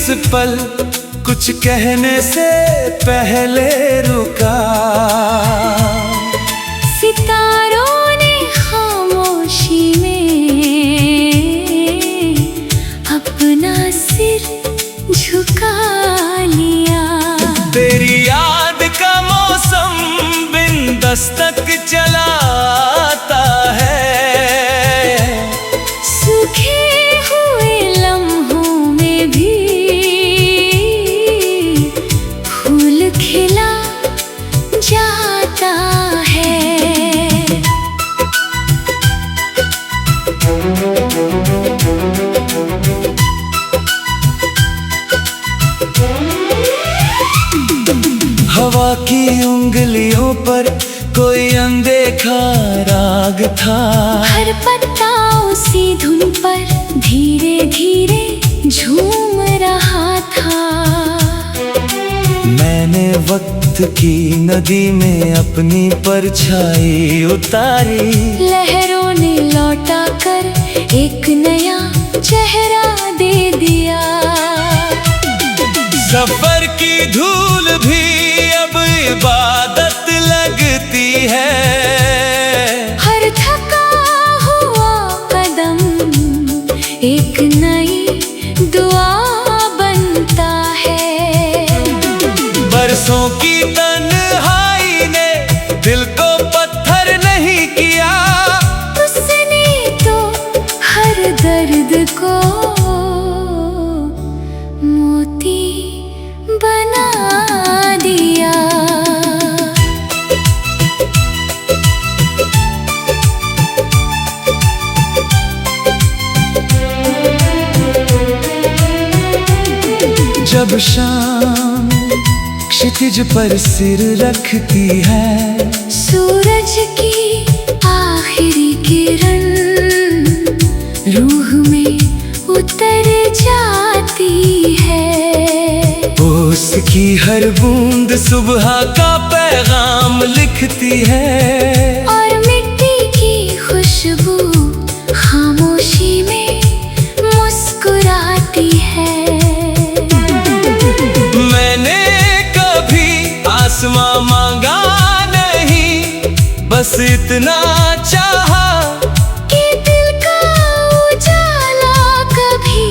पल कुछ कहने से पहले रुका। सितारों ने खामोशी में अपना सिर झुका लिया। तेरी याद का मौसम बिन दस्तक चलाता है। सूखे हुए लम्हों में भी फूल खिला जाता है। हवा की उंगलियों पर कोई अनदेखा राग था। हर पत्ता उसी धुन पर धीरे धीरे झूम रहा था। मैंने वक्त की नदी में अपनी परछाई उतारी। लहरों ने लौटा कर एक नया चेहरा दे दिया। सफर की धूल भी अब इबादत लगती है। हर थका हुआ कदम एक नई दुआ बनता है। बरसों की तन्हाई ने दिल को पत्थर नहीं किया। उसने तो हर दर्द को मोती बना दिया। जब शाम क्षितिज पर सिर रखती है। सूरज की आखिरी किरण रूह में उतर जाती है। उसकी हर बूंद सुबह का पैगाम लिखती है। और मिट्टी की खुशबू खामोशी में मुस्कुराती है। मैंने कभी आसमां मांगा नहीं, बस इतना चाहा कि दिल का उजाला कभी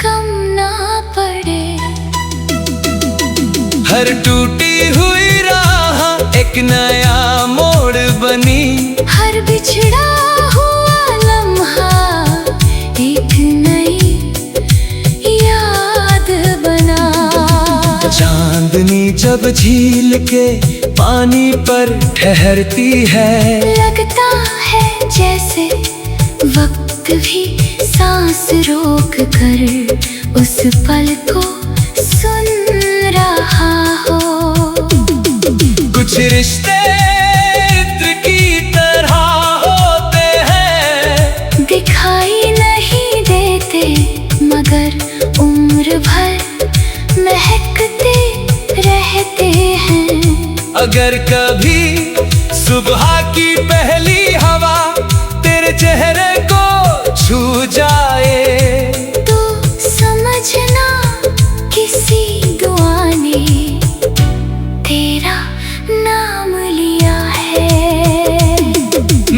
कम ना पड़े। हर टूटी हुई राह एक नया मोड़ बनी। हर बिछड़ा हुआ लम्हा एक नई याद बना। चांदनी जब झील के पानी पर ठहरती है। लगता है जैसे वक्त भी सांस रोक कर उस पल को सुन रहा हो। कुछ रिश्ते इत्र की तरह होते हैं। दिखाई नहीं देते मगर उम्र भर महकते रहते हैं। अगर कभी सुबह की पहली हवा तेरे चेहरे को छू जाए, तो समझना किसी दुआ ने तेरा नाम लिया है।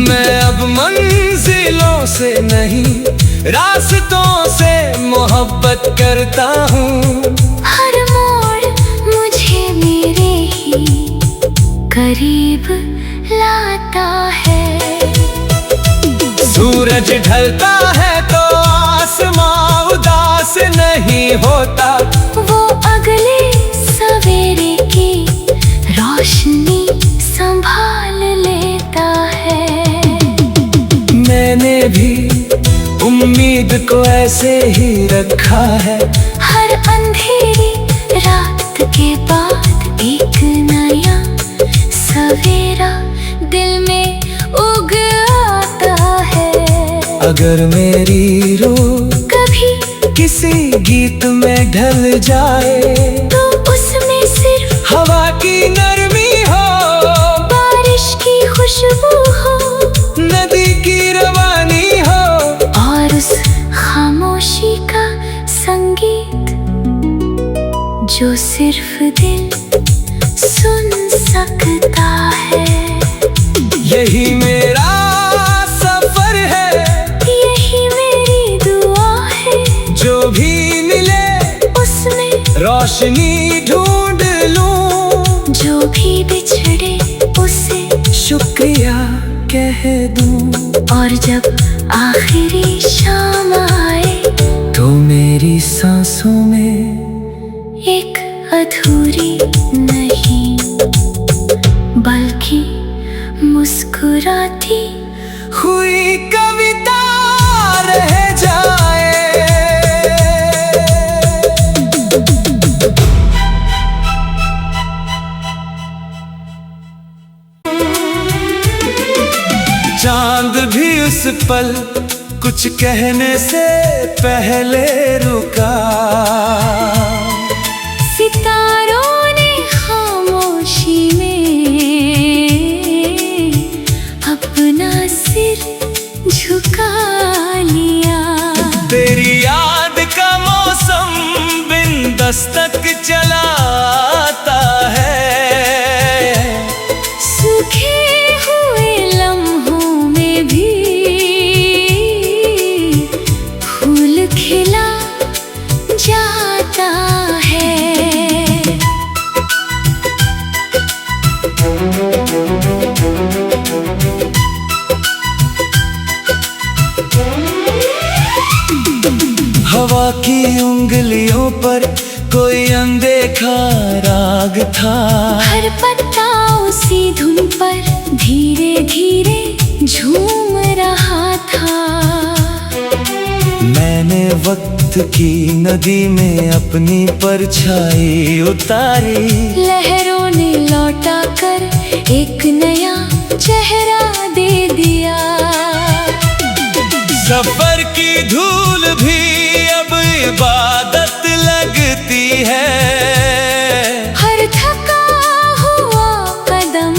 मैं अब मंजिलों से नहीं रास्तों से मोहब्बत करता हूँ। हर मोड़ मुझे मेरे ही करीब लाता है। सूरज ढलता है तो आसमां उदास नहीं होता। वो अगले सवेरे की रोशनी संभाल लेता है। मैंने भी उम्मीद को ऐसे ही रखा है। हर अंधेरी रात के बाद एक नया सवेरा दिल में उग आता है। अगर मेरी रूह कभी किसी गीत में ढल जाए, तो उसमें सिर्फ हवा की नरमी हो, बारिश की खुशबू हो, नदी की रवानी हो, और उस खामोशी का संगीत जो सिर्फ दिल सुन सकता है। यही मेरा सफर है, यही मेरी दुआ है, जो भी मिले उसमें रोशनी ढूंढ लूं, जो भी बिछड़े उसे शुक्रिया कह दूं। और जब आखिरी शाम आए तो मेरी सांसों में एक अधूरी नहीं बल्कि मुस्कुराती हुई कविता रह जाए। चांद भी उस पल कुछ कहने से पहले रुका, सितारों ने खामोशी में अपना सिर झुका लिया। तेरी याद का मौसम बिन दस्तक चलाता है, सूखे हुए लम्हों में भी फूल खिला जाता है। हवा की उंगलियों पर कोई अनदेखा राग था, हर पत्ता उसी धुन पर धीरे धीरे झूम रहा था। मैंने वक्त की नदी में अपनी परछाई उतारी, लहरों ने लौटा कर एक नया चेहरा दे दिया। सफर की धूल भी अब इबादत लगती है, हर थका हुआ कदम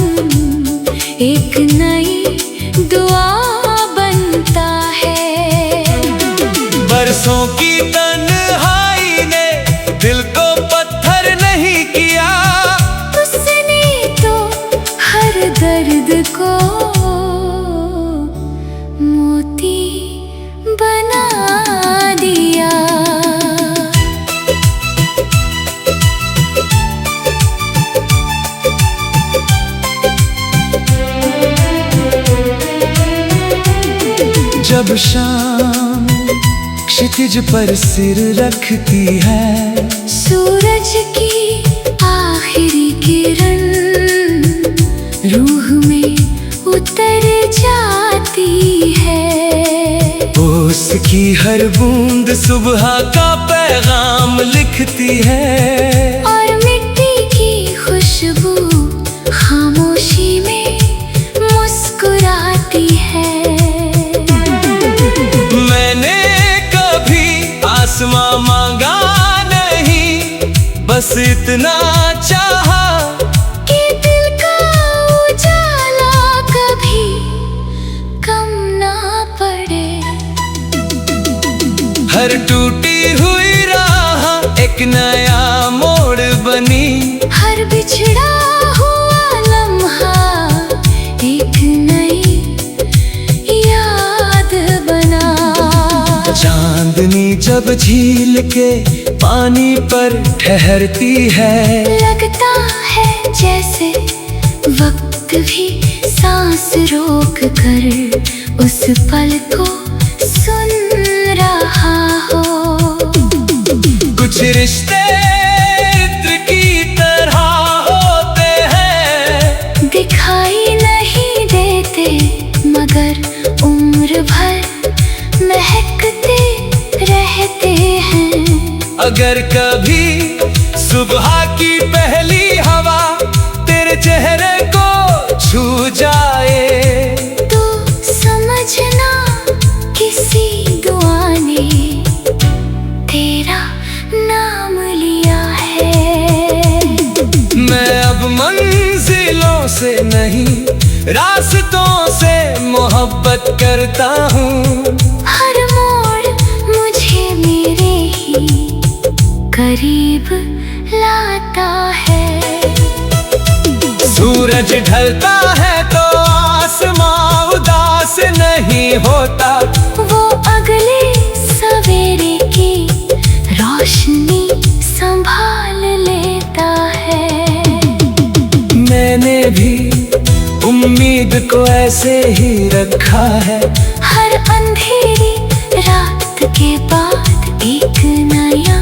एक नई दुआ बनता है। बरसों की तन्हाई ने दिल को पत्थर नहीं किया, उसने तो हर दर्द को मोती बना दिया। जब शाम क्षितिज पर सिर रखती है, सूरज की आखिरी किरण रूह में उतर जाती है। उसकी हर बूंद सुबह का पैगाम लिखती है, और मिट्टी की खुशबू खामोशी में मुस्कुराती है। मैंने कभी आसमां मांगा नहीं, बस इतना चाहा कि दिल का उजाला कभी कम ना पड़े। हर टूटी हुई राह एक नया मोड़ बनी, हर बिछड़ा हुआ लम्हा एक नई याद बना। चांदनी जब झील के पानी पर ठहरती है, लगता है जैसे वक्त भी सांस रोक कर उस पल को सुन रहा हो। कुछ रिश्ते इत्र की तरह होते हैं, दिखाई नहीं देते मगर उम्र भर महकते रहते हैं। अगर कभी सुबह की पहली हवा तेरे चेहरे को छू जाए, तो समझना किसी दुआ ने तेरा नाम लिया है। मैं अब मंजिलों से नहीं रास्तों से मोहब्बत करता हूँ। हर मोड़ मुझे मेरे ही करीब ला सूरज ढलता है तो आसमां उदास नहीं होता। वो अगले सवेरे की रोशनी संभाल लेता है। मैंने भी उम्मीद को ऐसे ही रखा है। हर अंधेरी रात के बाद एक नया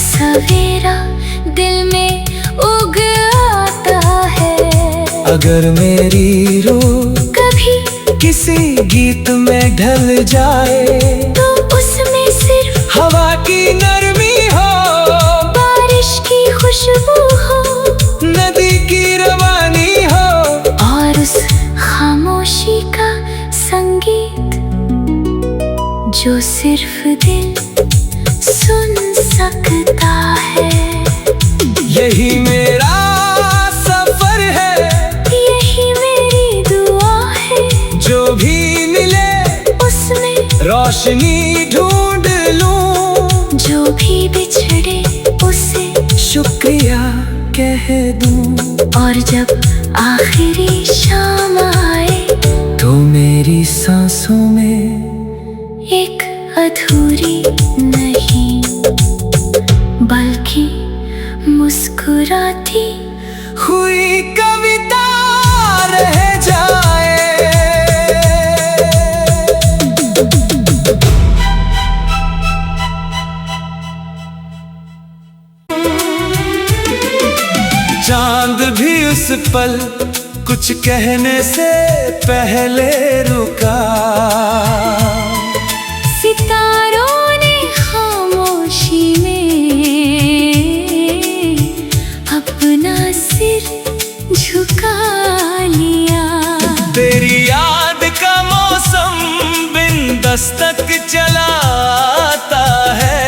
सवेरा दिल में उग आता है। अगर मेरी रूह कभी किसी गीत में ढल जाए तो उसमें सिर्फ हवा की नरमी हो, बारिश की खुशबू हो, नदी की रवानी हो, और उस खामोशी का संगीत जो सिर्फ दिल सुन सकता है। यही मेरा सफर है, यही मेरी दुआ है। जो भी मिले उसमें रोशनी ढूंढ लूं, जो भी बिछड़े उसे शुक्रिया कह दूं। और जब आखिरी शाम आए तो मेरी सांसों में एक अधूरी नहीं बल्कि मुस्कुराती हुई कविता रह जाए। चांद भी उस पल कुछ कहने से पहले रुका। सितारों ने खामोशी में अपना सिर झुका लिया। तेरी याद का मौसम बिन दस्तक चलाता है।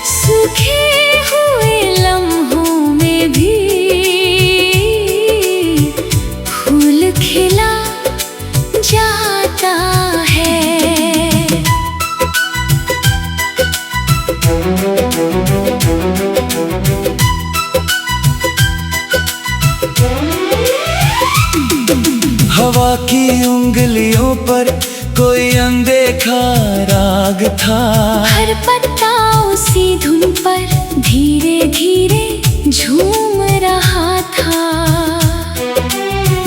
सूखे हुए लम्हों में भी फूल खिला जाता है। हवा की उंगलियों पर कोई अनदेखा राग था। हर पत्ता उसी धुन पर धीरे धीरे झूम रहा था।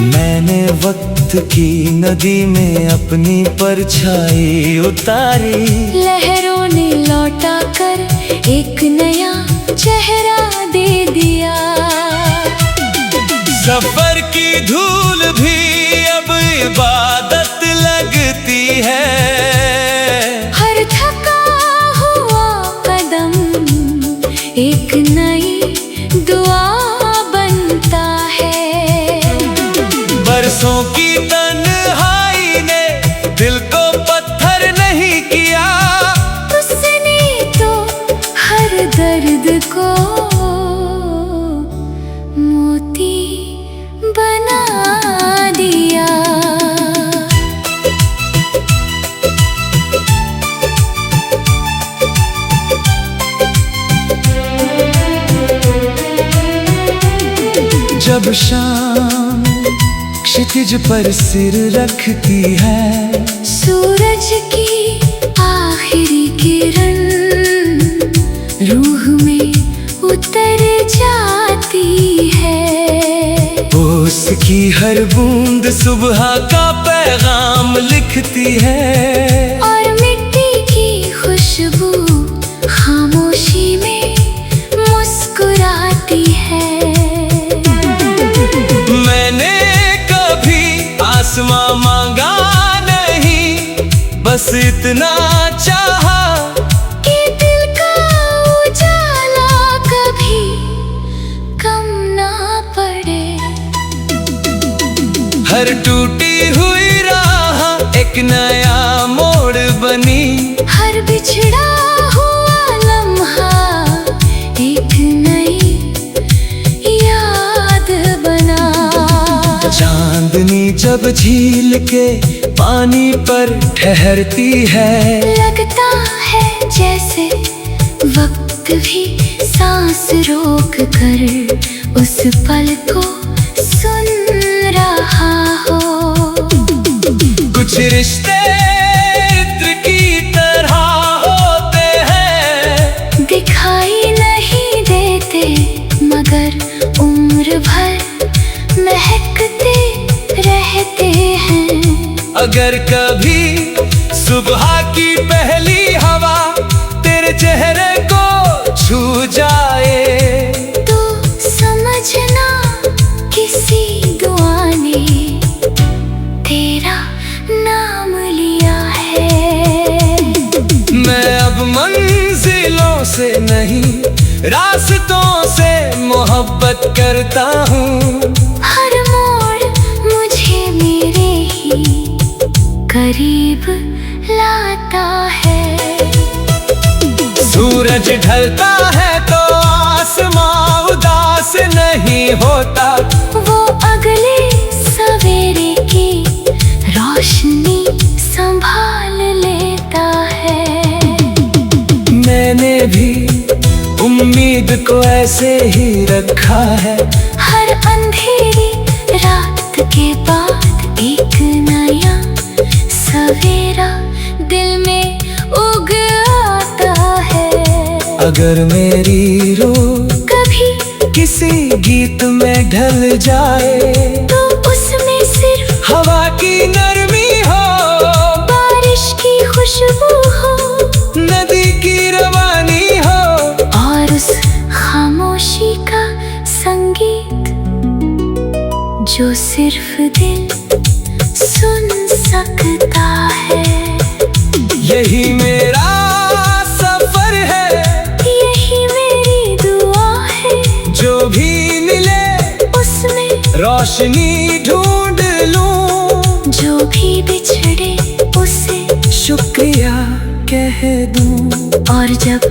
मैंने वक्त की नदी में अपनी परछाई उतारी। लहरों ने लौटा कर एक नया चेहरा दे दिया। सफर की धूल भी अब इबादत लगती है। हर थका हुआ कदम एक नई दुआ बनता है। बरसों की तन्हाई ने दिल को पत्थर नहीं किया। उसने तो हर दर्द को मोती बना दिया। जब शाम क्षितिज पर सिर रखती है, सूरज की आखिरी किरण रूह में उतर जाती है। उसकी हर बूंद सुबह का पैगाम लिखती है। और मिट्टी की खुशबू खामोशी में मुस्कुराती है। मैंने कभी आसमां मांगा नहीं, बस इतना चाहा कि दिल का उजाला कभी कम ना पड़े। हर टूटी हुई राह एक नया मोड़ बनी। हर बिछड़ा हुआ लम्हा एक नई याद बना। चांदनी जब झील के पानी पर ठहरती है, लगता है जैसे वक्त दोस्त भी सांस रोक कर उस पल को सुन रहा हो। कुछ रिश्ते इत्र की तरह होते हैं, दिखाई नहीं देते मगर उम्र भर महकते रहते हैं। अगर कभी सुबह की पहली हवा तेरे चेहरे को छू जाए, तो समझना किसी दुआ ने तेरा नाम लिया है। मैं अब मंजिलों से नहीं रास्तों से मोहब्बत करता हूँ। हर मोड़ मुझे मेरे ही करीब लाता है। सूरज ढलता है तो आसमां उदास नहीं होता, वो अगले सवेरे की रोशनी संभाल लेता है। मैंने भी उम्मीद को ऐसे ही रखा है। हर अंधेरी रात के बाद एक नया सवेरा दिल में उग आता है। अगर मेरी रूह कभी किसी गीत में ढल जाए, तो उसमें सिर्फ हवा की नरमी हो, बारिश की खुशबू हो, नदी की रवानी हो, और उस खामोशी का संगीत जो सिर्फ दिल सुन सकता है। यही मेरा सफर है, यही मेरी दुआ है। जो भी मिले उसमें रोशनी ढूंढ लूं, जो भी बिछड़े उसे शुक्रिया कह दूं। और जब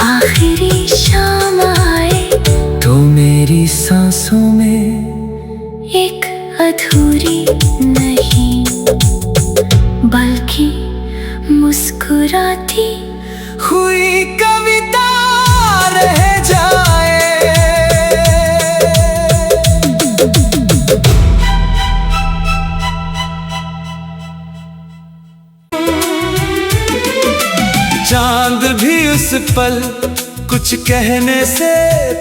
आखिरी शाम आए, तो मेरी सांसों में एक अधूरी नहीं बल्कि मुस्कुराती हुई कविता रह जाए। चांद भी उस पल कुछ कहने से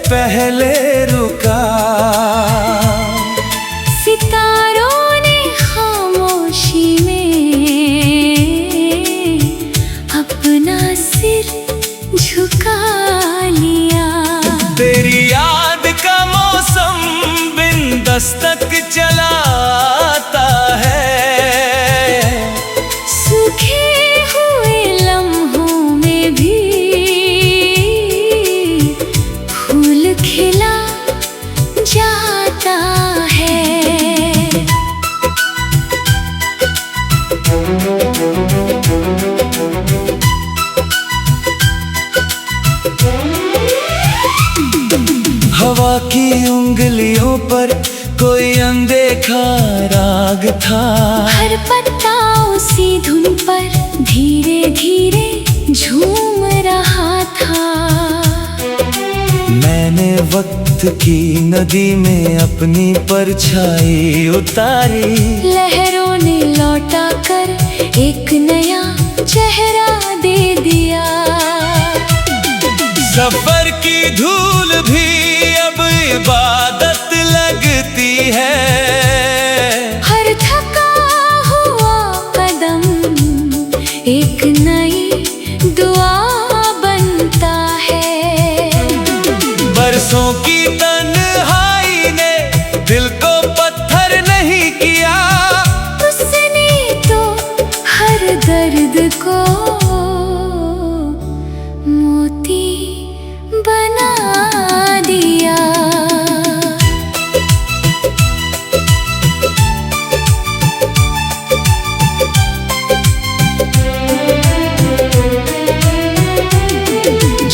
पहले रुका, सितारों ने खामोशी में अपना सिर झुका लिया। तेरी याद का मौसम बिन दस्तक चलाता है। सूखे हुए लम्हों में भी फूल खिला जाता है। हवा की उंगलियों पर कोई अनदेखा राग था। हर पत्ता उसी धुन पर धीरे धीरे झूम रहा था। मैंने वक्त की नदी में अपनी परछाई उतारी। लहरों ने लौटा कर एक नया चेहरा दे दिया। सफर की धूल भी अब इबादत लगती है। हर थका हुआ कदम एक नई दुआ बनता है। बरसों की तन्हाई ने दिल को पत्थर नहीं किया। उसने तो हर दर्द को मोती बना दिया।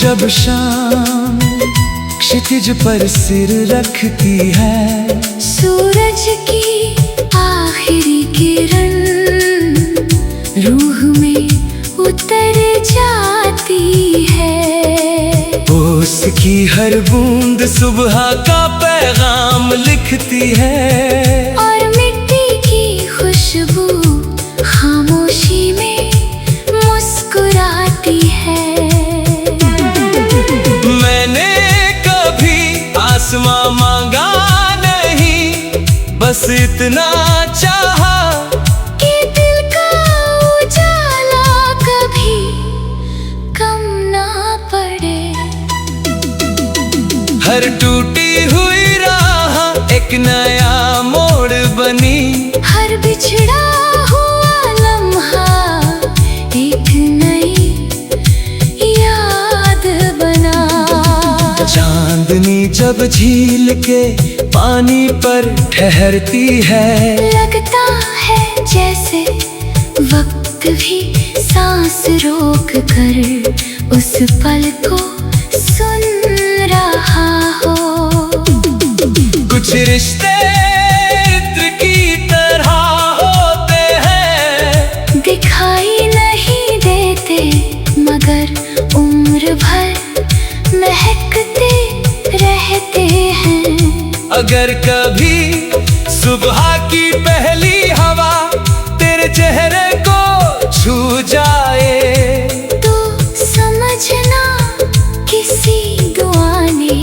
जब शाम क्षितिज पर सिर रखती है, सूरज की आखिरी किरण रूह में उतर जाती है। ओ की हर बूंद सुबह का पैगाम लिखती है। और मिट्टी की खुशबू खामोशी में मुस्कुराती है। मैंने कभी आसमां मांगा नहीं, बस इतना चाहा कि दिल का उजाला कभी कम ना पड़े। हर टूटी हुई राह एक नया मोड़ बनी, हर बिछड़ा हुआ लम्हा एक नई याद बना। चांदनी जब झील के पानी पर ठहरती है, लगता है जैसे वक्त भी सांस रोक कर उस पल को सुन रहा हो। कुछ रिश्ते इत्र की तरह होते हैं, दिखाई नहीं देते मगर उम्र भर महकते रहते हैं। अगर कभी सुबह की पहली हवा तेरे चेहरे को छू जाए, तो समझना किसी दुआ ने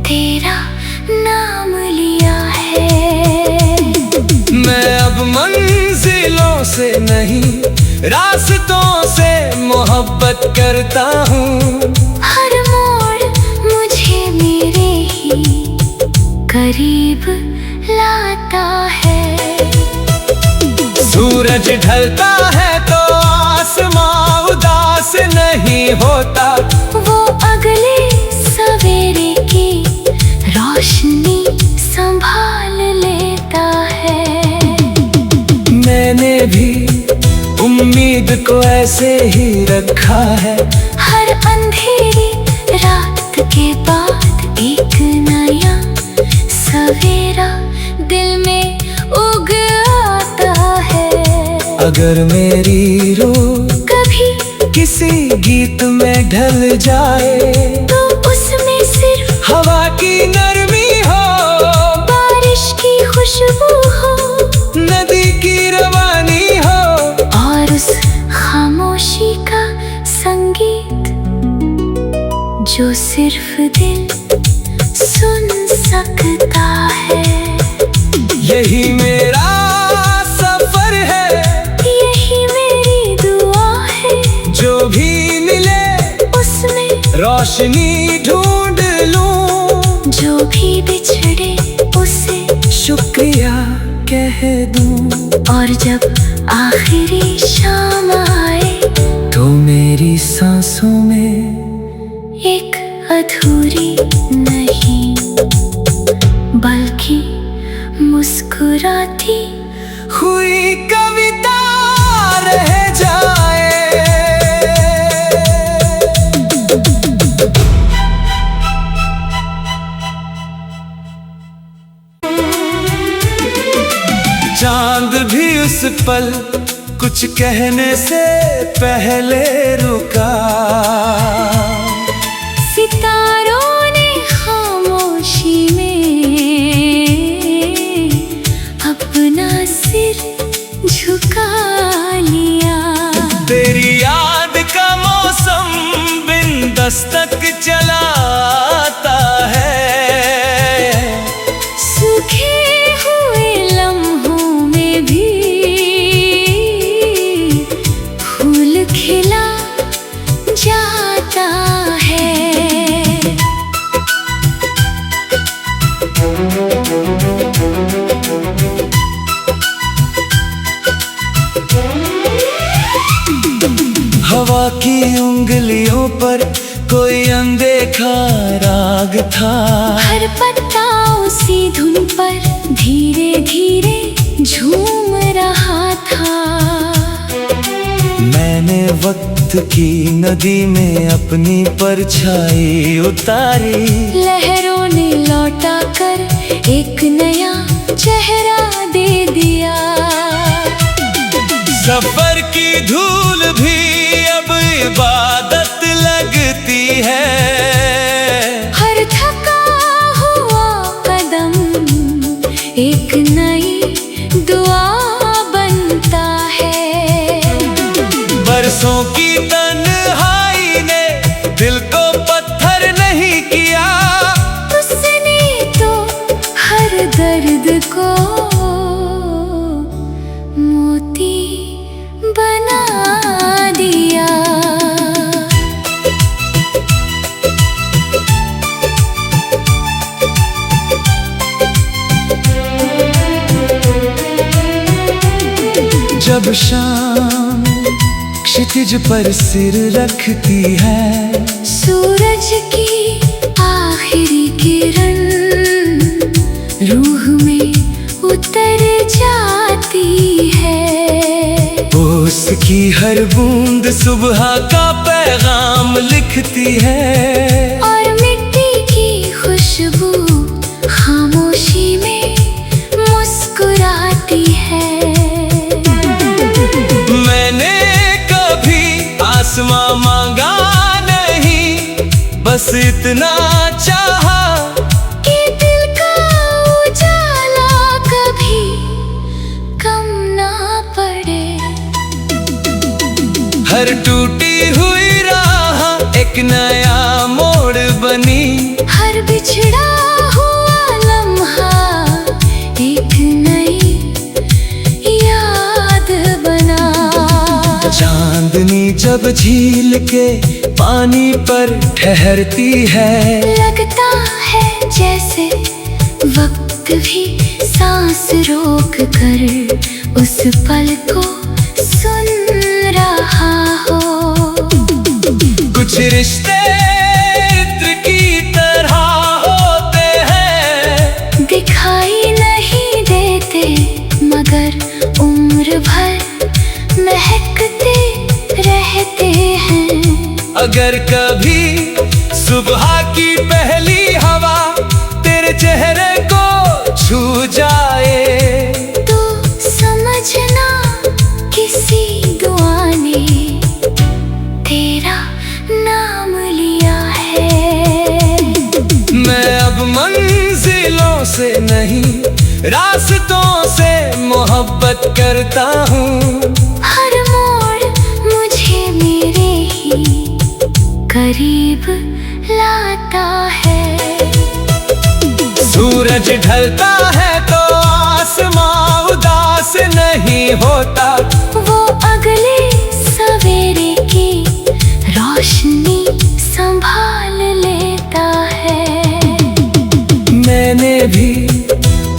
तेरा नाम लिया है। मैं अब मंजिलों से नहीं, रास्तों से मोहब्बत करता हूँ। हर मोड़ मुझे मेरे ही करीब लाता है। सूरज ढलता है तो आसमां उदास नहीं होता, वो अगले सवेरे की रोशनी संभाल लेता है। मैंने भी उम्मीद को ऐसे ही रखा है। हर अंधेरी रात के बाद एक नया सवेरा दिल में उग आता है। अगर मेरी रूह कभी किसी गीत में ढल जाए, तो उसमें सिर्फ हवा की नरमी हो, बारिश की खुशबू हो, नदी की रवानी हो, और उस खामोशी का संगीत जो सिर्फ दिल सुन सकता है। यही मेरा सफर है, यही मेरी दुआ है, जो भी मिले उसमें रोशनी ढूंढ लूं, जो भी बिछड़े उसे शुक्रिया कह दूं। और जब आखिरी शाम आए, तो मेरी सांसों में एक अधूरी नहीं बल्कि मुस्कुराती हुई कविता रह जाए। चांद भी उस पल कुछ कहने से पहले रुका, सितारों ने खामोशी में अपना सिर झुका लिया। तेरी याद का मौसम बिन दस्तक चलाता है, सूखे हुए लम्हों में भी फूल खिला जाता है। हवा की उंगलियों पर कोई अनदेखा राग था, हर पत्ता उसी धुन पर धीरे धीरे झूम रहा था। मैंने वक्त की नदी में अपनी परछाई उतारी, लहरों ने लौटा कर एक नया चेहरा दे दिया। सफर की धूल भी अब इबादत लगती है। बरसों की तन्हाई ने दिल को पत्थर नहीं किया। उसने तो हर दर्द को मोती बना दिया। जब शाम क्षितिज पर सिर रखती है, सूरज की आखिरी किरण रूह में उतर जाती है। उसकी हर बूंद सुबह का पैगाम लिखती है। और मिट्टी की खुशबू खामोशी में मुस्कुराती है। मैंने कभी आसमां मांगा नहीं, बस इतना चाहा कि दिल का उजाला कभी कम ना पड़े। हर टूटी हुई राह एक नया मोड़ बनी। हर बिछड़ा हुआ लम्हा एक नई याद बना। चांदनी जब झील के पानी पर ठहरती है, लगता है जैसे वक्त भी सांस रोक कर उस पल को सुन रहा हो। कुछ रिश्ते इत्र की तरह होते हैं, दिखाई नहीं देते मगर उम्र भर महकते रहते हैं। अगर कभी सुबह की पहली हवा तेरे चेहरे को छू जाए, तो समझना किसी दुआ ने तेरा नाम लिया है। मैं अब मंजिलों से नहीं रास्तों से मोहब्बत करता हूँ। हर मोड़ मुझे मेरे ही करीब लाता है। सूरज ढलता है तो आसमां उदास नहीं होता। वो अगले सवेरे की रोशनी संभाल लेता है। मैंने भी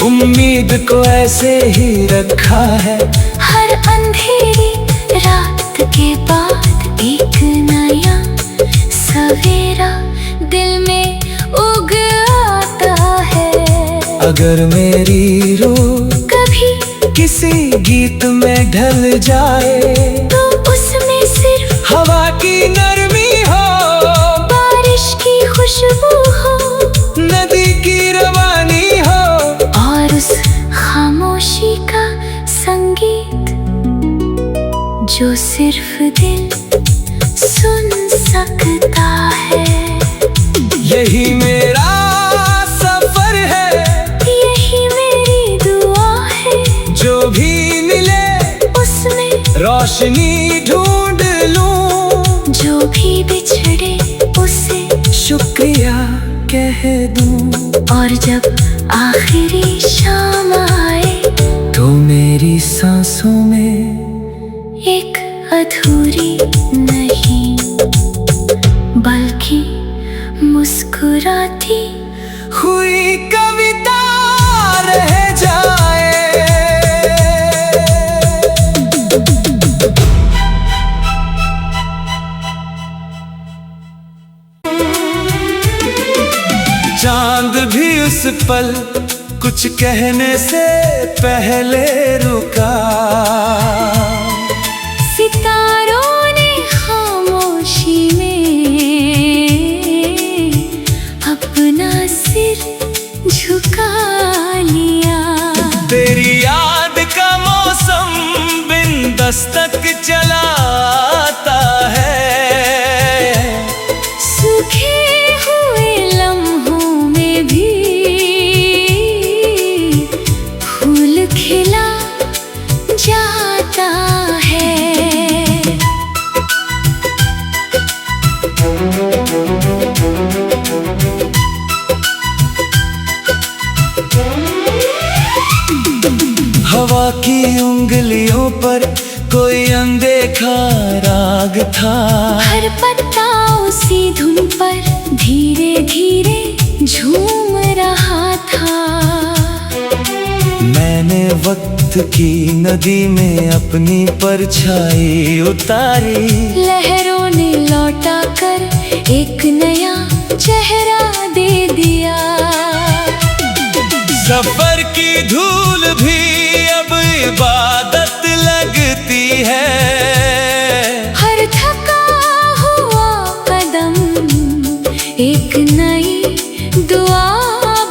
उम्मीद को ऐसे ही रखा है। हर अंधेरी रात के बाद एक नया सवेरा दिल में उग आता है। अगर मेरी रूह कभी किसी गीत में ढल जाए, तो उसमें सिर्फ हवा की नरमी हो, बारिश की खुशबू हो, नदी की रवानी हो, और उस खामोशी का संगीत जो सिर्फ दिल सुन सकता है। यही मेरा सफर है, यही मेरी दुआ है। जो भी मिले उसमें रोशनी ढूंढ लूं, जो भी बिछड़े उसे शुक्रिया कह दूं। और जब आखिरी शाम आए, तो मेरी सांसों में एक अधूरी नहीं बल्कि मुस्कुराती हुई कविता रह जाए। चांद भी उस पल कुछ कहने से पहले रुका। सितारों ने खामोशी में अपना सिर झुका लिया। तेरी याद का मौसम बिन दस्तक चलाता है। सूखे हुए लम्हों में भी फूल खिला जाता है। उंगलियों पर कोई अनदेखा राग था। हर पत्ता उसी धुन पर धीरे धीरे झूम रहा था। मैंने वक्त की नदी में अपनी परछाई उतारी। लहरों ने लौटा कर एक नया चेहरा दे दिया। सफर की धूल भी अब इबादत लगती है। हर थका हुआ कदम एक नई दुआ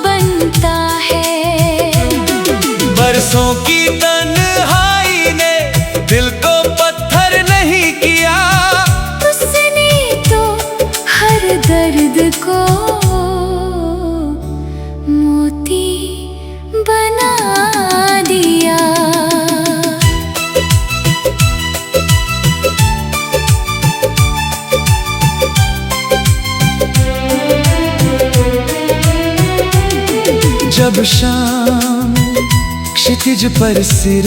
बनता है। बरसों की तन्हाई ने दिल को पत्थर नहीं किया। उसने तो हर दर्द को मोती बना दिया। जब शाम क्षितिज पर सिर